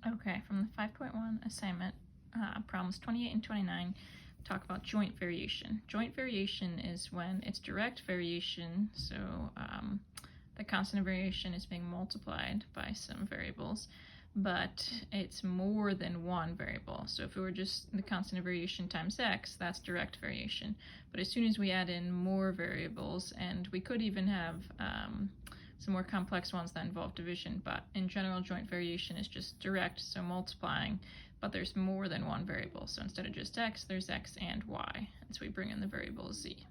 Okay, from the 5.1 assignment, problems 28 and 29 talk about joint variation. Joint variation is when it's direct variation, so the constant of variation is being multiplied by some variables, but it's more than one variable. So if it were just the constant of variation times x, that's direct variation. But as soon as we add in more variables, and we could even have some more complex ones that involve division, but in general, joint variation is just direct, so multiplying, but there's more than one variable. So instead of just x, there's x and y, and so we bring in the variable z.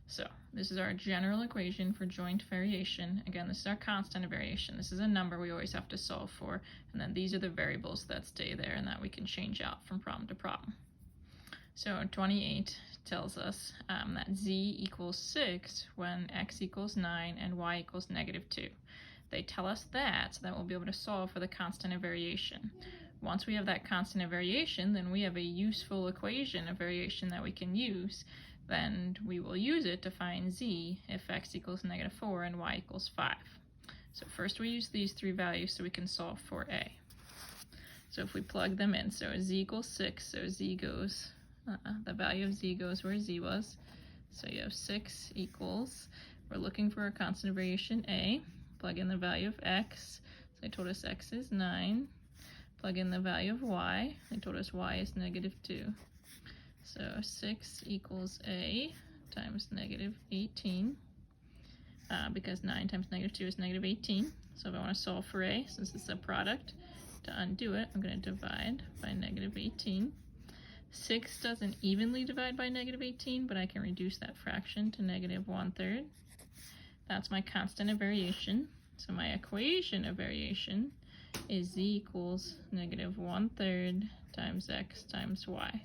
So this is our general equation for joint variation. Again, this is our constant of variation. This is a number we always have to solve for, and then these are the variables that stay there and that we can change out from problem to problem. So 28 tells us that z equals 6 when x equals 9 and y equals -2. They tell us that so that we'll be able to solve for the constant of variation. Once we have that constant of variation, then we have a useful equation of variation that we can use. Then we will use it to find z if x equals -4 and y equals 5. So first we use these three values so we can solve for a. So if we plug them in, so z equals 6, so z goes, the value of z goes where z was. So you have 6 equals, we're looking for a constant of variation a, plug in the value of x, so they told us x is 9, plug in the value of y, they told us y is -2. So 6 equals a times -18, because 9 times -2 is -18. So if I want to solve for a, since it's a product, to undo it, I'm going to divide by -18. 6 doesn't evenly divide by -18, but I can reduce that fraction to -1/3. That's my constant of variation. So my equation of variation is z equals -1/3 times x times y.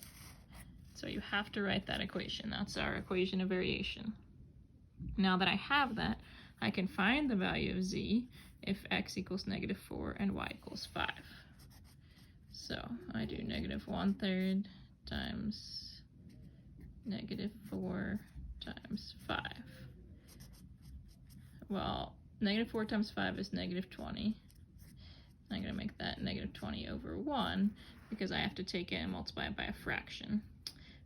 So you have to write that equation. That's our equation of variation. Now that I have that, I can find the value of z if x equals -4 and y equals 5. So I do -1/3 times -4 times 5. Well, -4 times 5 is -20. I'm going to make that -20 over 1 because I have to take it and multiply it by a fraction.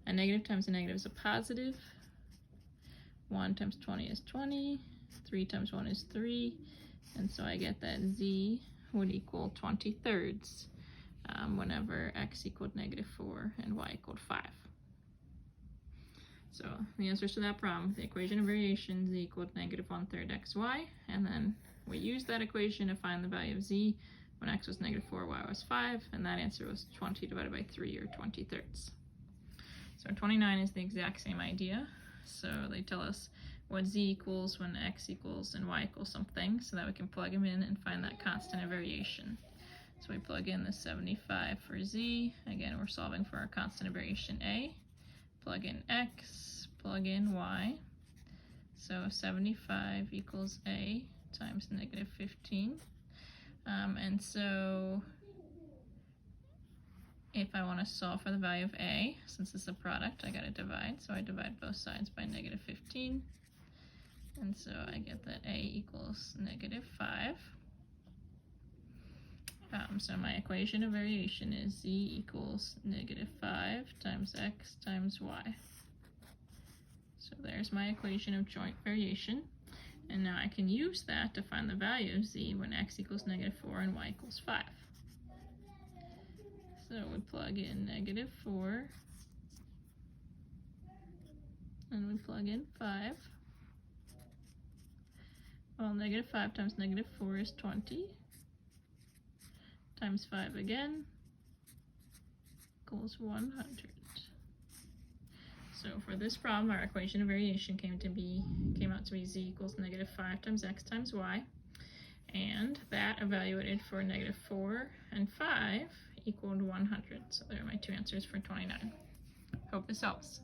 A negative times a negative is a positive. 1 times 20 is 20. 3 times 1 is 3. And so I get that z would equal 20/3 whenever x equaled -4 and y equaled 5. So the answers to that problem, the equation of variation, z equaled -1/3 xy, and then we used that equation to find the value of z when x was -4, y was 5, and that answer was 20 divided by 3, or 20/3. So 29 is the exact same idea. So they tell us what z equals when x equals and y equals something, so that we can plug them in and find that constant of variation. So we plug in the 75 for z. Again, we're solving for our constant of variation a. Plug in x, plug in y. So 75 equals a times -15. And so if I want to solve for the value of a, since it's a product, I got to divide. So I divide both sides by -15. And so I get that a equals -5. So my equation of variation is z equals -5 times x times y. So there's my equation of joint variation. And now I can use that to find the value of z when x equals -4 and y equals 5. So we plug in -4, and we plug in 5. Well, -5 times -4 is 20, times 5 again, equals 100. So for this problem, our equation of variation came out to be z equals -5 times x times y, and that evaluated for -4 and 5 equaled 100. So there are my two answers for 29. Hope this helps.